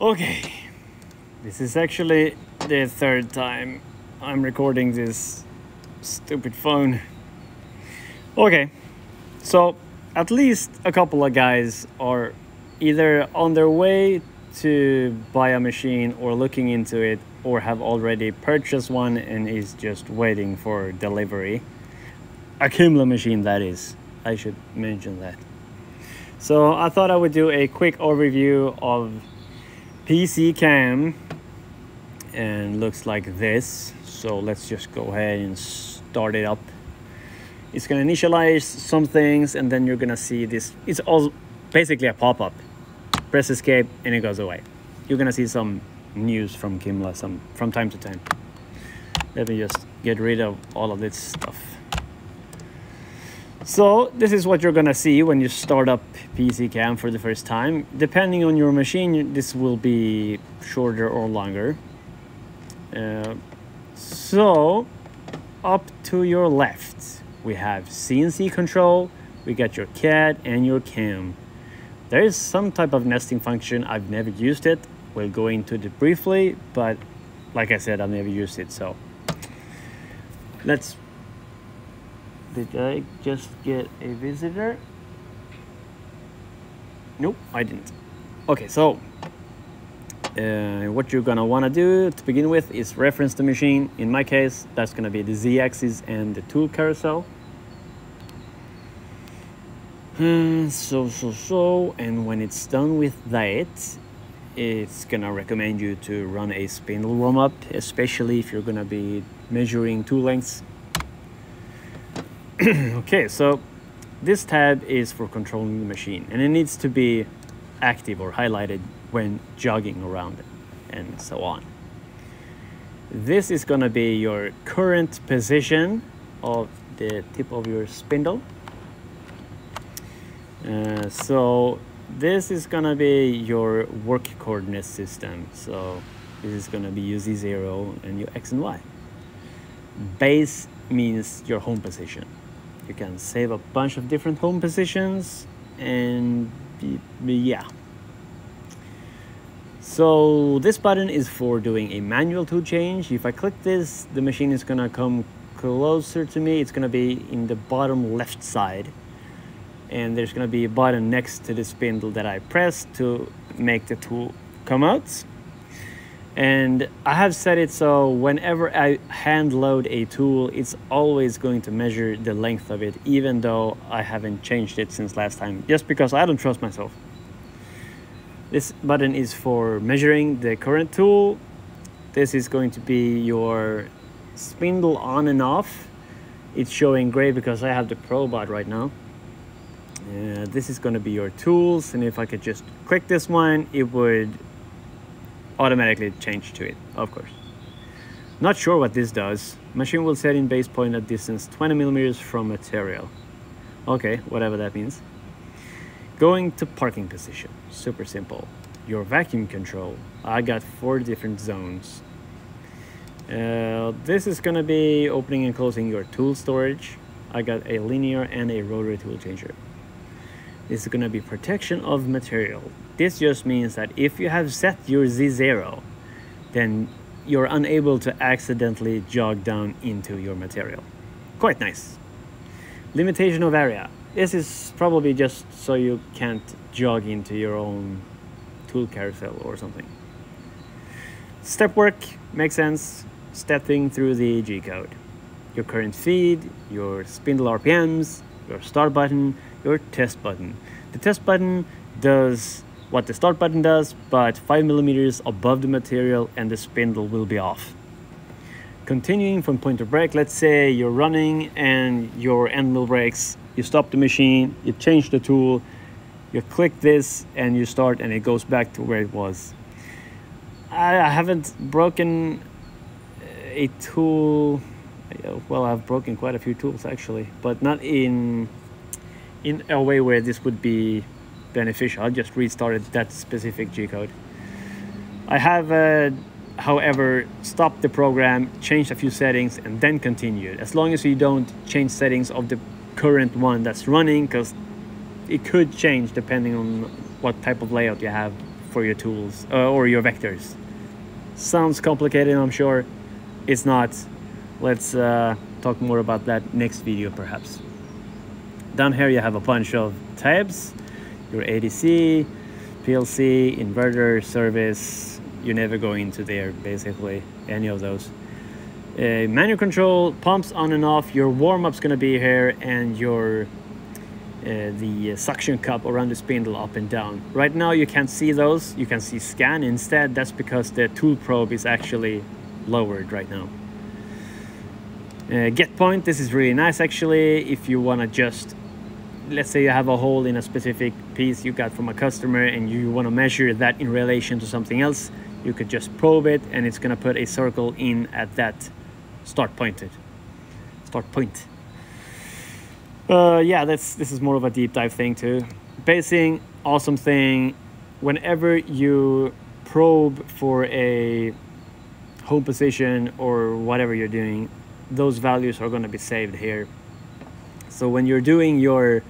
Okay, this is actually the third time I'm recording this stupid phone. Okay, so at least a couple of guys are either on their way to buy a machine or looking into it, or have already purchased one and is just waiting for delivery. A Kimla machine, that is. I should mention that. So I thought I would do a quick overview of PCCAM, and looks like this. So let's just go ahead and start it up. It's gonna initialize some things, and then you're gonna see this. It's all basically a pop-up. Press escape and it goes away. You're gonna see some news from Kimla from time to time. Let me just get rid of all of this stuff. So this is what you're gonna see when you start up PCCAM for the first time. Depending on your machine, this will be shorter or longer. So up to your left, we have CNC control, we got your CAD and your CAM. There is some type of nesting function. I've never used it. We'll go into it briefly, but like I said, I've never used it. So let's. Did I just get a visitor? Nope, I didn't. Okay, so what you're gonna wanna do to begin with is reference the machine. In my case, that's gonna be the Z-axis and the tool carousel. And when it's done with that, it's gonna recommend you to run a spindle warm-up, especially if you're gonna be measuring tool lengths. Okay, so this tab is for controlling the machine, and it needs to be active or highlighted when jogging around it, and so on. This is gonna be your current position of the tip of your spindle. So this is gonna be your work coordinate system. So this is gonna be your Z0 and your X and Y. Base means your home position. You can save a bunch of different home positions, and yeah. So this button is for doing a manual tool change. If I click this, the machine is gonna come closer to me. It's gonna be in the bottom left side. And there's going to be a button next to the spindle that I press to make the tool come out. And I have set it so whenever I hand load a tool, it's always going to measure the length of it, even though I haven't changed it since last time, just because I don't trust myself. This button is for measuring the current tool. This is going to be your spindle on and off. It's showing gray because I have the Pro bot right now. This is going to be your tools, and if I could just click this one, it would automatically change to it, of course. Not sure what this does. Machine will set in base point at distance 20 millimeters from material. Okay, whatever that means. Going to parking position, super simple. Your vacuum control, I got 4 different zones. This is going to be opening and closing your tool storage. I got a linear and a rotary tool changer. This is going to be protection of material. This just means that if you have set your Z0, then you're unable to accidentally jog down into your material. Quite nice. Limitation of area. This is probably just so you can't jog into your own tool carousel or something. Step work makes sense. Stepping through the G code. Your current feed, your spindle RPMs, your start button, your test button. The test button does what the start button does, but 5 millimeters above the material, and the spindle will be off. Continuing from point of break, let's say you're running and your end mill breaks, you stop the machine, you change the tool, you click this and you start, and it goes back to where it was. I haven't broken a tool. Well, I've broken quite a few tools actually, but not in a way where this would be beneficial. I just restarted that specific G code. I have, however, stopped the program, changed a few settings, and then continued. As long as you don't change settings of the current one that's running, because it could change depending on what type of layout you have for your tools or your vectors. Sounds complicated, I'm sure. It's not. Let's talk more about that next video perhaps. Down here you have a bunch of tabs. Your ADC, PLC, inverter, service. You never go into there basically, any of those. Manual control, pumps on and off. Your warm-up's gonna be here, and your the suction cup around the spindle up and down. Right now you can't see those, you can see scan instead. That's because the tool probe is actually lowered right now. Get point, this is really nice actually. If you want to just, let's say you have a hole in a specific piece you got from a customer and you want to measure that in relation to something else, you could just probe it and it's going to put a circle in at that start point. Yeah, this is more of a deep dive thing too. Basing, awesome thing. Whenever you probe for a home position or whatever you're doing, those values are going to be saved here. So when you're doing your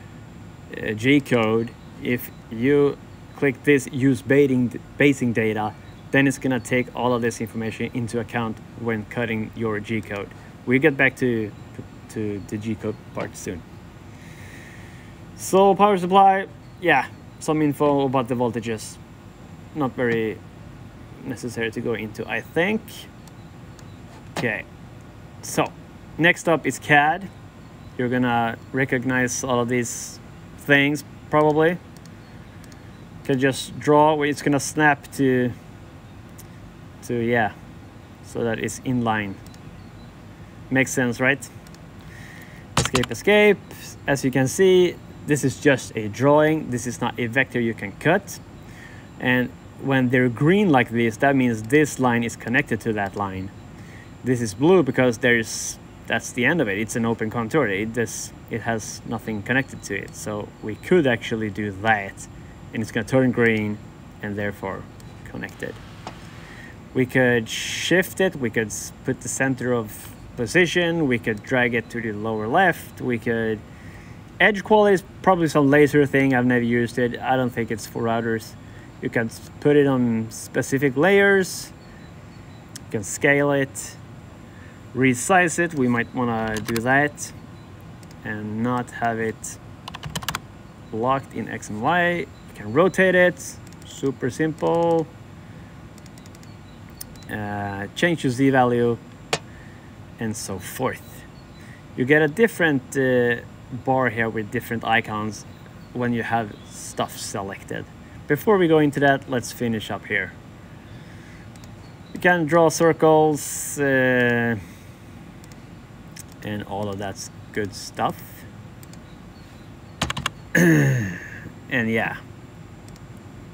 G code, if you click this use basing data, then it's going to take all of this information into account when cutting your G code. We'll get back to the G code part soon. So power supply, yeah, some info about the voltages. Not very necessary to go into, I think. Okay, so next up is CAD. You're gonna recognize all of these things probably. You can just draw where it's gonna snap to yeah, so that it's in line. Makes sense, right? Escape. As you can see, this is just a drawing. This is not a vector you can cut. And when they're green like this, that means this line is connected to that line. This is blue because that's the end of it. It's an open contour. It has nothing connected to it. So we could actually do that, and it's going to turn green and therefore connected. We could shift it. We could put the center of position. We could drag it to the lower left. We could edge quality is probably some laser thing. I've never used it. I don't think it's for routers. You can put it on specific layers. You can scale it, resize it. We might want to do that and not have it locked in X and Y. You can rotate it, super simple. Change your Z value and so forth. You get a different bar here with different icons when you have stuff selected. Before we go into that, let's finish up here. You can draw circles and all of that's good stuff. And yeah,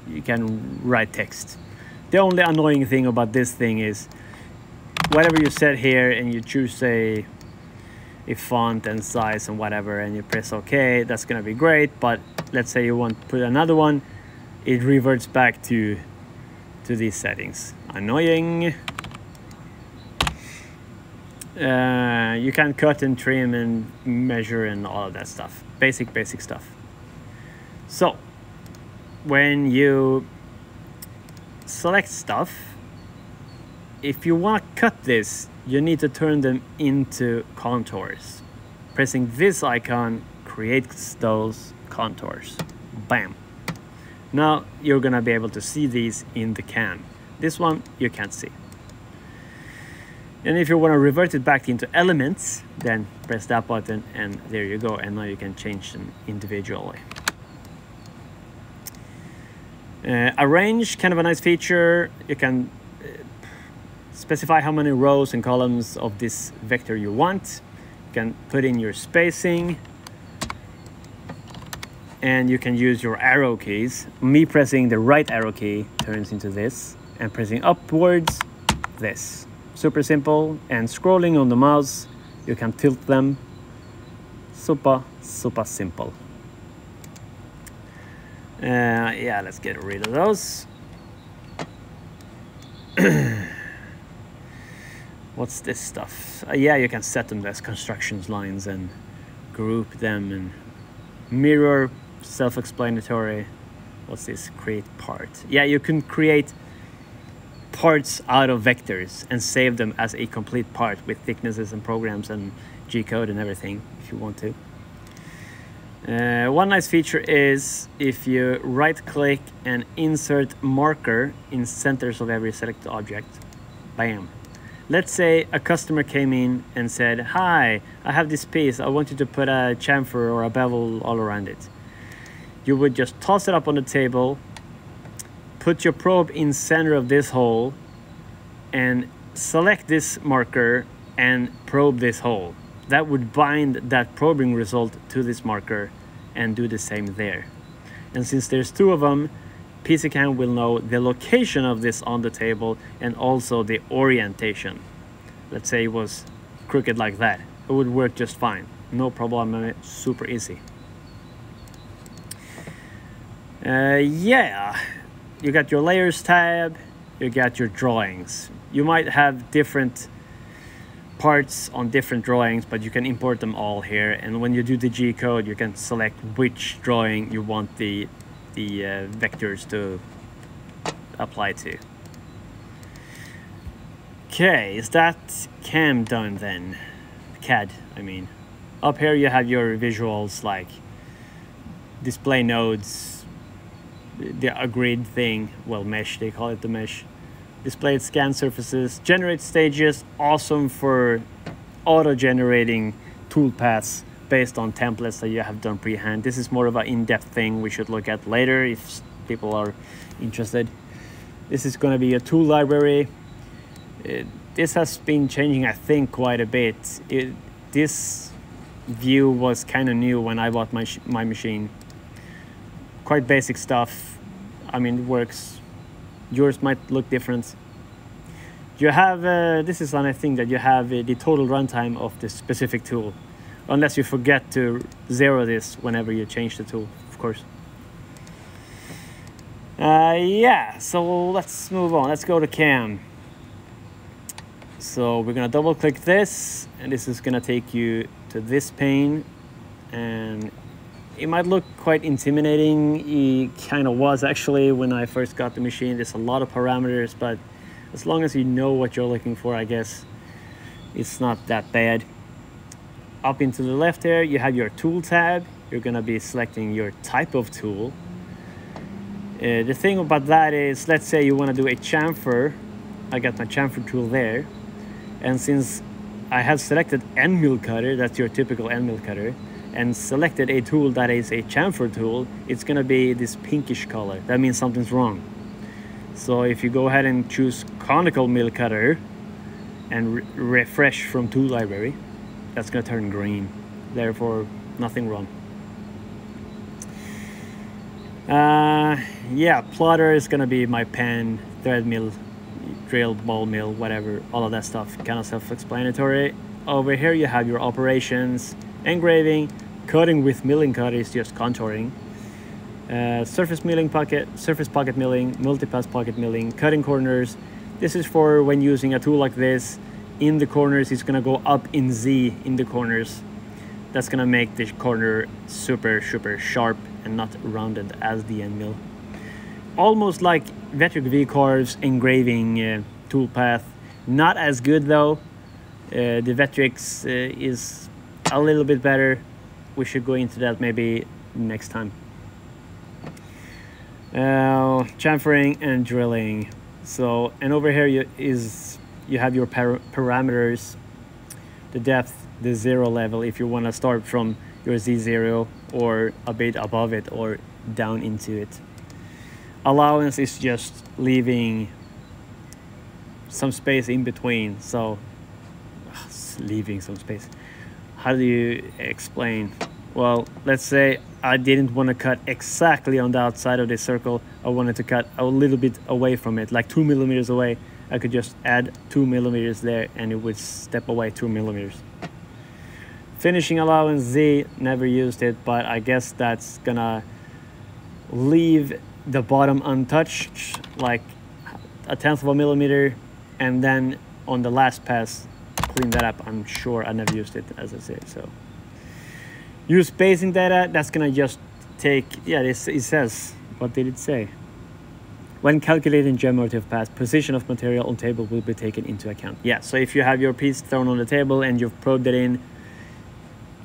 you can write text. The only annoying thing about this thing is whatever you set here and you choose a font and size and whatever and you press OK, that's gonna be great. But let's say you want to put another one, it reverts back to these settings. Annoying. You can cut and trim and measure and all of that stuff. Basic stuff. So when you select stuff, if you want to cut this, you need to turn them into contours. Pressing this icon creates those contours. Bam. Now you're gonna be able to see these in the cam. This one you can't see. And if you want to revert it back into elements, then press that button and there you go. And now you can change them individually. Arrange, kind of a nice feature. You can specify how many rows and columns of this vector you want. You can put in your spacing. And you can use your arrow keys. Me pressing the right arrow key turns into this. And pressing upwards, this. Super simple. And scrolling on the mouse, you can tilt them. Super simple. Yeah, let's get rid of those. What's this stuff? Yeah, you can set them as construction lines and group them and mirror, self-explanatory. What's this? Create part. Yeah, you can create parts out of vectors and save them as a complete part with thicknesses and programs and G-code and everything if you want to. One nice feature is if you right click and insert marker in centers of every selected object, bam. Let's say a customer came in and said, hi, I have this piece, I want you to put a chamfer or a bevel all around it. You would just toss it up on the table, put your probe in center of this hole, and select this marker and probe this hole. That would bind that probing result to this marker and do the same there. And since there's two of them, PCCAM will know the location of this on the table and also the orientation. Let's say it was crooked like that. It would work just fine. No problem, super easy. Yeah, you got your layers tab, you got your drawings. You might have different parts on different drawings, but you can import them all here. And when you do the G code, you can select which drawing you want the vectors to apply to. Okay, is that CAM done then? CAD, I mean. Up here you have your visuals like display nodes, the agreed thing, well, mesh, they call it the mesh. Display scan surfaces, generate stages, awesome for auto-generating toolpaths based on templates that you have done pre-hand. This is more of an in-depth thing we should look at later if people are interested. This is going to be a tool library. This has been changing, I think, quite a bit. This view was kind of new when I bought my machine. Quite basic stuff. I mean, it works. Yours might look different. You have, this is one thing that you have the total runtime of the specific tool, unless you forget to zero this whenever you change the tool, of course. Yeah, so let's move on. Let's go to CAM. So we're gonna double click this, and this is gonna take you to this pane, and it might look quite intimidating. It kind of was actually when I first got the machine. There's a lot of parameters, but as long as you know what you're looking for, I guess it's not that bad. Up into the left here, you have your tool tab. You're gonna be selecting your type of tool. The thing about that is, let's say you wanna do a chamfer. I got my chamfer tool there. And since I have selected end mill cutter, that's your typical end mill cutter, and selected a tool that is a chamfer tool, it's gonna be this pinkish color. That means something's wrong. So if you go ahead and choose conical mill cutter and refresh from tool library, that's gonna turn green. Therefore, nothing wrong. Yeah, plotter is gonna be my pen, thread mill, drill, ball mill, whatever, all of that stuff, kind of self-explanatory. Over here you have your operations, engraving, cutting with milling cut is just contouring, surface milling pocket, surface pocket milling, multipass pocket milling, cutting corners. This is for when using a tool like this. In the corners, it's gonna go up in Z in the corners. That's gonna make the corner super sharp and not rounded as the end mill. Almost like Vetric V-Carve's engraving toolpath. Not as good though. The Vetric's is a little bit better. We should go into that maybe next time. Chamfering and drilling. So, and over here you have your parameters, the depth, the zero level, if you want to start from your Z0 or a bit above it or down into it. Allowance is just leaving some space in between. So, leaving some space. How do you explain? Well, let's say I didn't want to cut exactly on the outside of this circle. I wanted to cut a little bit away from it, like 2 millimeters away. I could just add 2 millimeters there and it would step away 2 millimeters. Finishing allowance Z, never used it, but I guess that's gonna leave the bottom untouched, like 1/10 of a millimeter, and then on the last pass, clean that up. I'm sure I never used it, as I said. So use spacing data, that's gonna just take, yeah, it says What did it say? When calculating generative path, position of material on table will be taken into account. Yeah, so if you have your piece thrown on the table and you've probed it in,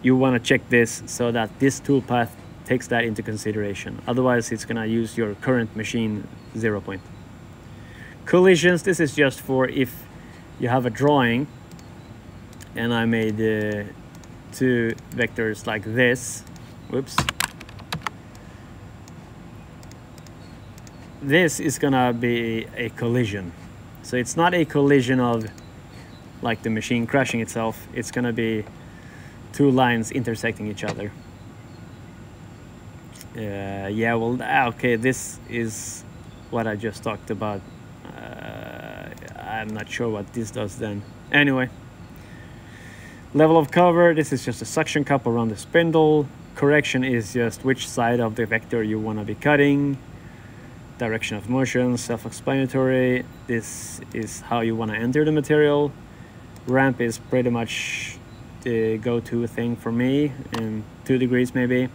you want to check this so that this toolpath takes that into consideration. Otherwise, it's going to use your current machine 0 point. Collisions, this is just for if you have a drawing and I made 2 vectors like this. Whoops. This is gonna be a collision. So it's not a collision of like the machine crashing itself. It's gonna be 2 lines intersecting each other. Yeah, well, okay, this is what I just talked about. I'm not sure what this does then. Anyway, level of cover, this is just a suction cup around the spindle. Correction is just which side of the vector you want to be cutting. Direction of motion, self-explanatory. This is how you want to enter the material. Ramp is pretty much the go-to thing for me, and 2 degrees maybe.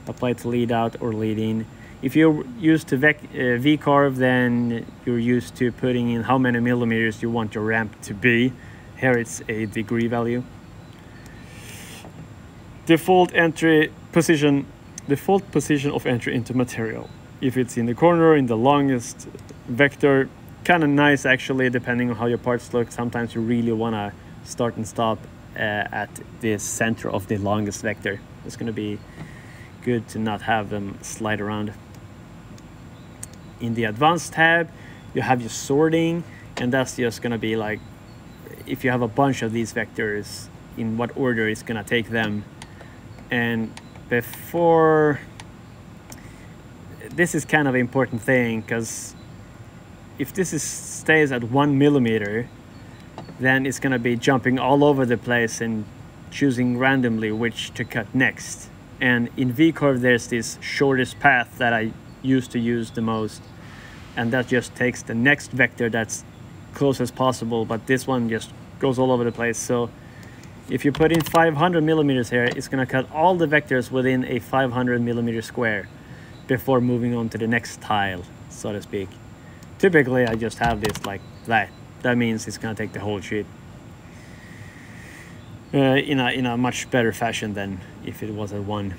Apply to lead out or lead in. If you're used to V-carve, then you're used to putting in how many millimeters you want your ramp to be. Here it's a degree value. Default position of entry into material. If it's in the corner, in the longest vector, kind of nice actually, depending on how your parts look. Sometimes you really want to start and stop at the center of the longest vector. It's going to be good to not have them slide around. In the advanced tab, you have your sorting, and that's just going to be like, if you have a bunch of these vectors, in what order it's going to take them. And before, this is kind of an important thing, because if this stays at 1 millimeter, then it's going to be jumping all over the place and choosing randomly which to cut next. And in V-carve, there's this shortest path that I used to use the most, and that just takes the next vector that's close as possible, but this one just goes all over the place. So if you put in 500 millimeters here, it's going to cut all the vectors within a 500 millimeter square before moving on to the next tile, so to speak. Typically, I just have this like that. That means it's going to take the whole sheet in a much better fashion than if it was at 1.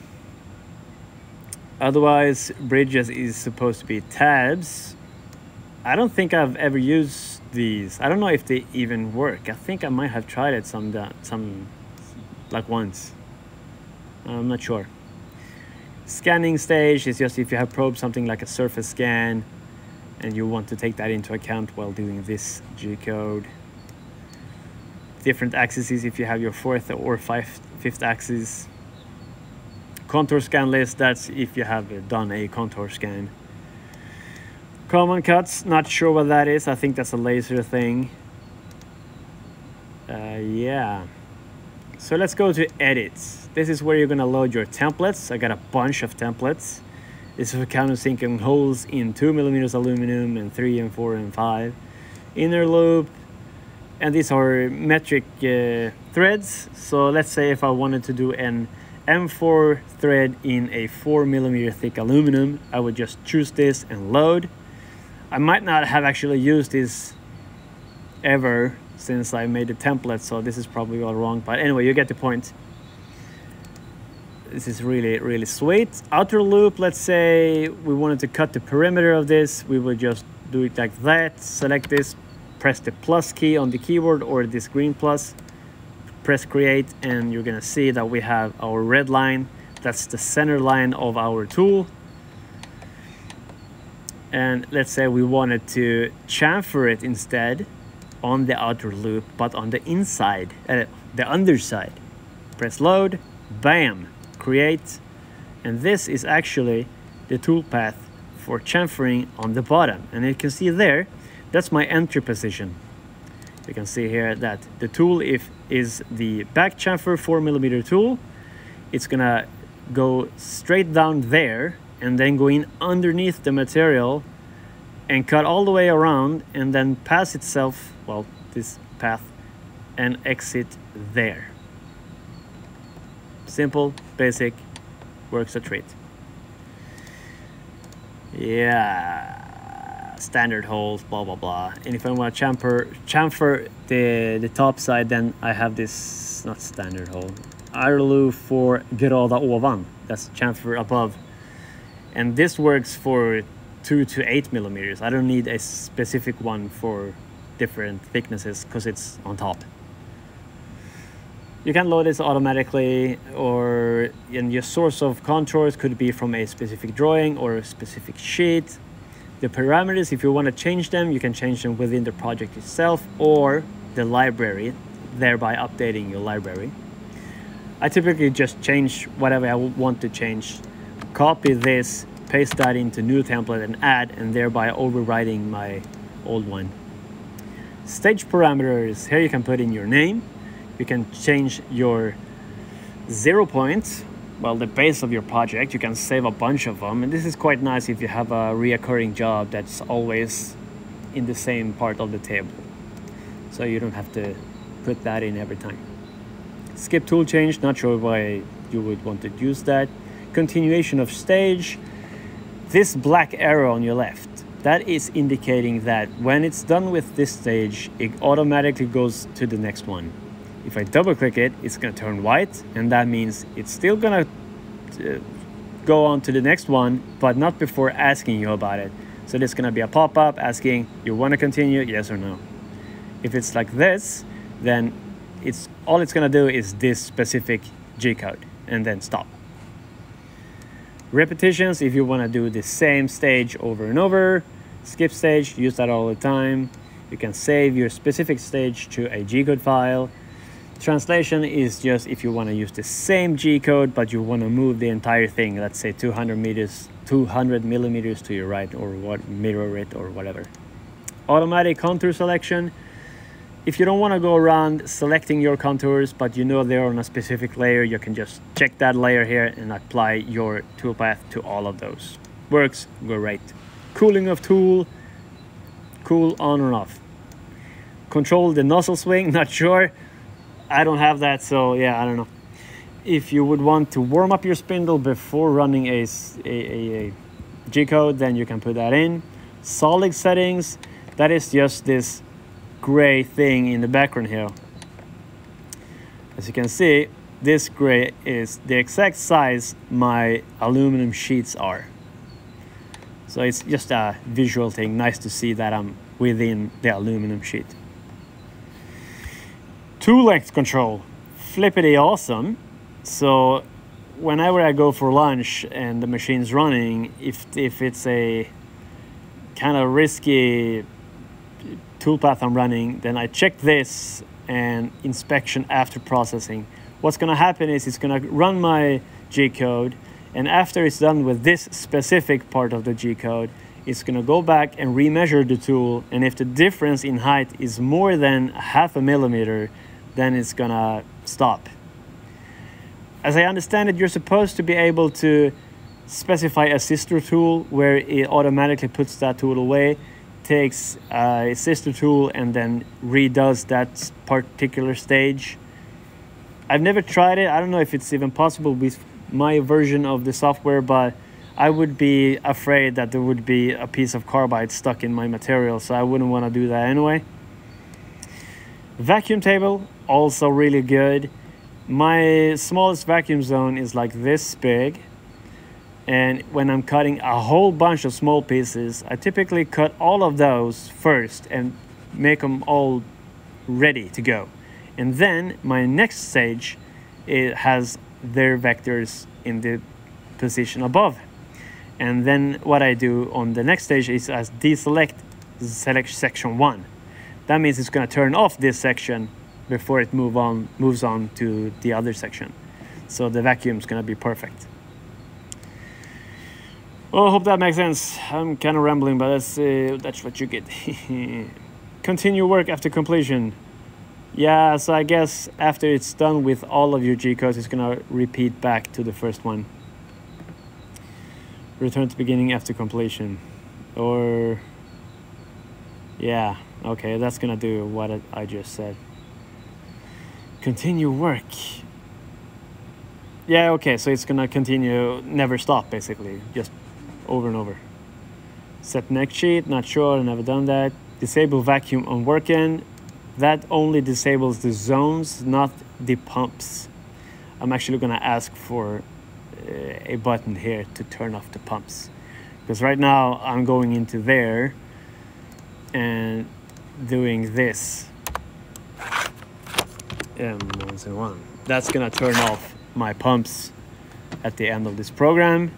Otherwise, bridges is supposed to be tabs. I don't think I've ever used these. I don't know if they even work. I think I might have tried it some like once. I'm not sure. Scanning stage is just if you have probed something like a surface scan and you want to take that into account while doing this G-code. Different axes if you have your 4th or 5th axis. Contour scan list, that's if you have done a contour scan. Common cuts, not sure what that is. I think that's a laser thing. Yeah. So let's go to edits. This is where you're gonna load your templates. I got a bunch of templates. This is for countersinking holes in 2 millimeters aluminum and 3 and 4 and 5. Inner loop. And these are metric threads. So let's say if I wanted to do an M4 thread in a 4 millimeter thick aluminum, I would just choose this and load. I might not have actually used this ever since I made the template, so this is probably all wrong, but anyway, you get the point. This is really, really sweet. Outer loop, let's say we wanted to cut the perimeter of this, we would just do it like that. Select this, press the plus key on the keyboard or this green plus, press create, and you're gonna see that we have our red line. That's the center line of our tool. And let's say we wanted to chamfer it instead on the outer loop, but on the inside, the underside. Press load, bam, create. And this is actually the toolpath for chamfering on the bottom. And you can see there, that's my entry position. You can see here that the tool is the back chamfer 4 millimeter tool. It's gonna go straight down there and then go in underneath the material and cut all the way around and then pass itself, well, this path, and exit there. Simple, basic, works a treat. Yeah, standard holes, blah blah blah. And if I want to chamfer the top side, then I have this, not standard hole, Arlu for grada ovan, that's chamfer above, and this works for 2 to 8 millimeters. I don't need a specific one for different thicknesses because it's on top. You can load this automatically, or and your source of contours could be from a specific drawing or a specific sheet. The parameters, if you want to change them, you can change them within the project itself or the library, thereby updating your library. I typically just change whatever I want to change, copy this, paste that into new template and add, and thereby overriding my old one. Stage parameters, here you can put in your name. You can change your 0 point, well, the base of your project. You can save a bunch of them, and this is quite nice if you have a reoccurring job that's always in the same part of the table, so you don't have to put that in every time. Skip tool change, not sure why you would want to use that. Continuation of stage, this black arrow on your left, that is indicating that when it's done with this stage, it automatically goes to the next one. If I double click it, it's going to turn white, and that means it's still going to go on to the next one, but not before asking you about it. So there's going to be a pop-up asking, you want to continue, yes or no. If it's like this, then all it's going to do is this specific G-code, and then stop. Repetitions, if you want to do the same stage over and over. Skip stage, use that all the time. You can save your specific stage to a G-code file. Translation is just if you want to use the same G-code, but you want to move the entire thing, let's say 200 millimeters to your right, or what, mirror it or whatever. Automatic contour selection. If you don't want to go around selecting your contours, but you know they're on a specific layer, you can just check that layer here and apply your toolpath to all of those. Works great. Cooling of tool, cool on or off. Control the nozzle swing, not sure. I don't have that, so yeah, I don't know. If you would want to warm up your spindle before running a G-code, then you can put that in. Solid settings, that is just this gray thing in the background here. As you can see, this gray is the exact size my aluminum sheets are. So it's just a visual thing, nice to see that I'm within the aluminum sheet. Tool length control, flippity awesome. So whenever I go for lunch and the machine's running, if it's a kind of risky toolpath I'm running, then I check this and inspection after processing. What's gonna happen is it's gonna run my G-code, and after it's done with this specific part of the G-code, it's gonna go back and remeasure the tool, and if the difference in height is more than 0.5 millimeter, then it's gonna stop. As I understand it, you're supposed to be able to specify a sister tool where it automatically puts that tool away, takes a sister tool and then redoes that particular stage. I've never tried it. I don't know if it's even possible with my version of the software, but I would be afraid that there would be a piece of carbide stuck in my material, so I wouldn't want to do that anyway. Vacuum table, also really good. My smallest vacuum zone is like this big, and when I'm cutting a whole bunch of small pieces, I typically cut all of those first and make them all ready to go. And then my next stage, it has their vectors in the position above. And then what I do on the next stage is I select section 1. That means it's going to turn off this section before it moves on to the other section. So the vacuum is going to be perfect. Well, I hope that makes sense. I'm kind of rambling, but that's what you get. Continue work after completion. Yeah, so I guess after it's done with all of your G-codes, it's going to repeat back to the first one. Return to beginning after completion. Or... yeah, okay, that's going to do what I just said. Continue work. Yeah, okay, so it's going to continue, never stop, basically. Just over and over. Set next sheet, not sure, I've never done that. Disable vacuum on work end. That only disables the zones, not the pumps. I'm actually gonna ask for a button here to turn off the pumps. Because right now I'm going into there and doing this. M101. That's gonna turn off my pumps at the end of this program.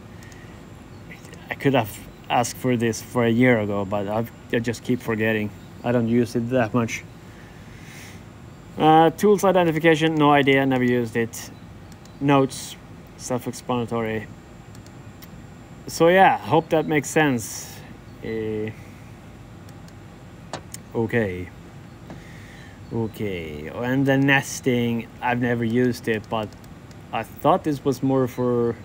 I could have asked for this for a year ago, but I just keep forgetting. I don't use it that much. Tools identification, no idea, never used it. Notes, self-explanatory. So yeah, hope that makes sense. Okay, and the nesting, I've never used it, but I thought this was more for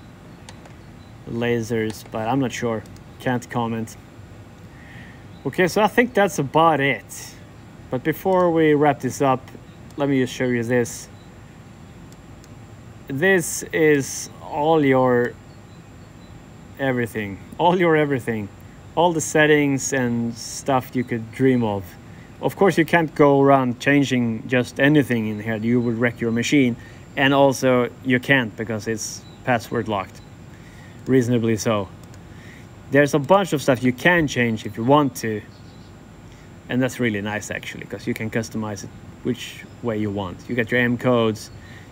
lasers, but I'm not sure, can't comment. Okay, so I think that's about it. But before we wrap this up, let me just show you this. This is all your everything, all the settings and stuff you could dream of. Of course, you can't go around changing just anything in here. You would wreck your machine. And also, you can't because it's password locked. Reasonably so. There's a bunch of stuff you can change if you want to. And that's really nice, actually, because you can customize it which way you want. You get your M codes,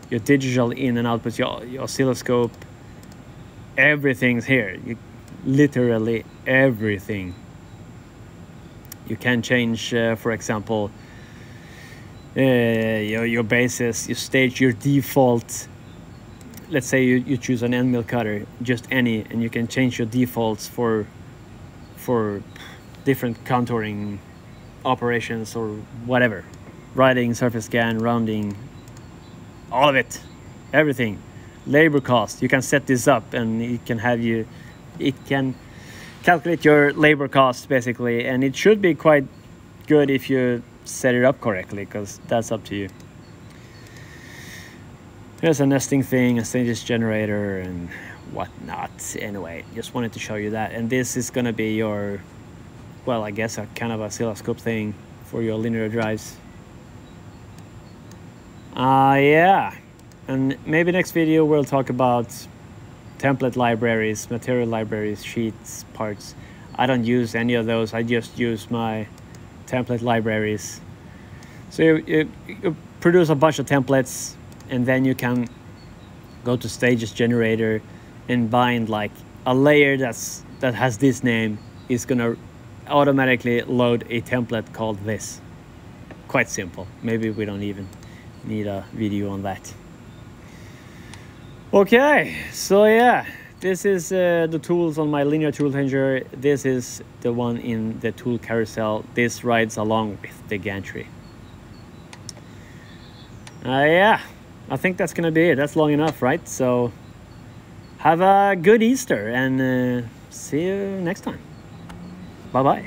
your digital in and outputs, your oscilloscope. Everything's here. Literally everything. You can change, for example, your bases. You stage your default. Let's say you choose an end mill cutter, just any, and you can change your defaults for different contouring operations or whatever. Writing, surface scan, rounding, all of it, everything. Labor cost, you can set this up and it can calculate your labor costs basically, and it should be quite good if you set it up correctly, because that's up to you. There's a nesting thing, a stages generator and whatnot. Anyway, just wanted to show you that. And this is gonna be your, well, I guess a kind of oscilloscope thing for your linear drives. Yeah, and maybe next video we'll talk about template libraries, material libraries, sheets, parts. I don't use any of those. I just use my template libraries. So you produce a bunch of templates, and then you can go to stages generator and bind like a layer that has this name is gonna automatically load a template called this. Quite simple. Maybe we don't even need a video on that. Okay, so yeah, this is the tools on my linear tool changer. This is the one in the tool carousel. This rides along with the gantry. Yeah, I think that's gonna be it. That's long enough, right? So have a good Easter and see you next time. Bye-bye.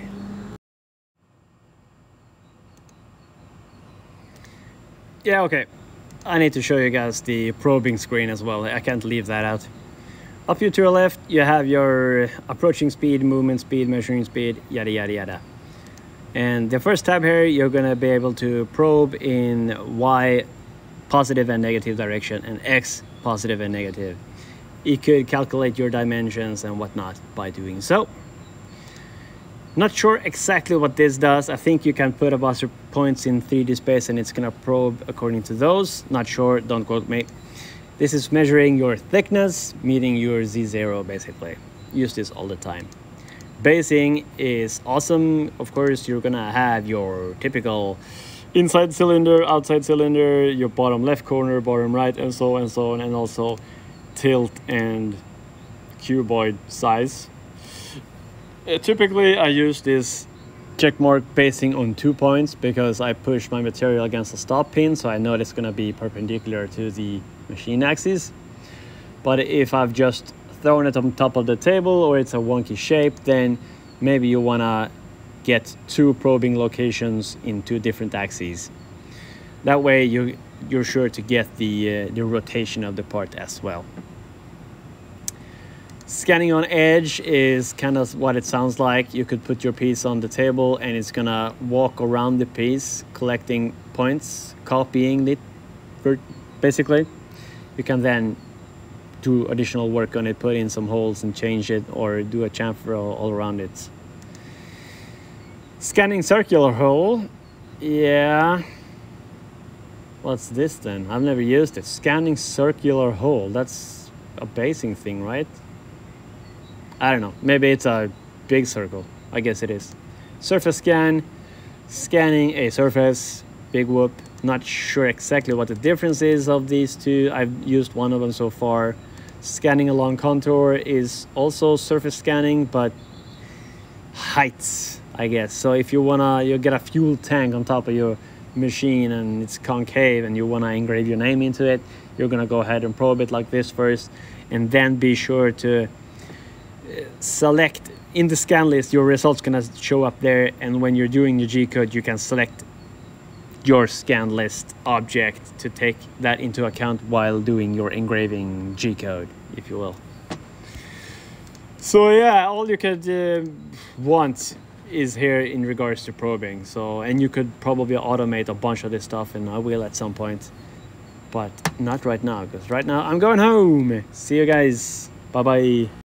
Yeah, okay. I need to show you guys the probing screen as well. I can't leave that out. Up here to your left, you have your approaching speed, movement speed, measuring speed, yada, yada, yada. And the first tab here, you're gonna be able to probe in Y positive and negative direction and X positive and negative. You could calculate your dimensions and whatnot by doing so. Not sure exactly what this does. I think you can put a bunch of points in 3D space and it's gonna probe according to those. Not sure, don't quote me. This is measuring your thickness, meeting your Z0 basically. Use this all the time. Basing is awesome. Of course, you're gonna have your typical inside cylinder, outside cylinder, your bottom left corner, bottom right, and so on, and also tilt and cuboid size. Typically, I use this checkmark basing on 2 points because I push my material against the stop pin, so I know it's going to be perpendicular to the machine axis. But if I've just thrown it on top of the table or it's a wonky shape, then maybe you want to get 2 probing locations in 2 different axes. That way you're sure to get the rotation of the part as well. Scanning on edge is kind of what it sounds like. You could put your piece on the table and it's gonna walk around the piece, collecting points, copying it, basically. You can then do additional work on it, put in some holes and change it, or do a chamfer all around it. Scanning circular hole, yeah. What's this then? I've never used it. Scanning circular hole, that's a basing thing, right? I don't know, maybe it's a big circle. I guess it is. Surface scan, scanning a surface, big whoop. Not sure exactly what the difference is of these two. I've used one of them so far. Scanning along contour is also surface scanning, but heights, I guess. So if you get a fuel tank on top of your machine and it's concave and you wanna engrave your name into it, you're gonna go ahead and probe it like this first, and then be sure to select in the scan list. Your results gonna show up there, and when you're doing your G-code, you can select your scan list object to take that into account while doing your engraving G-code, if you will. So yeah, all you could want is here in regards to probing. So, and you could probably automate a bunch of this stuff, and I will at some point, but not right now, because right now I'm going home. See you guys. Bye bye.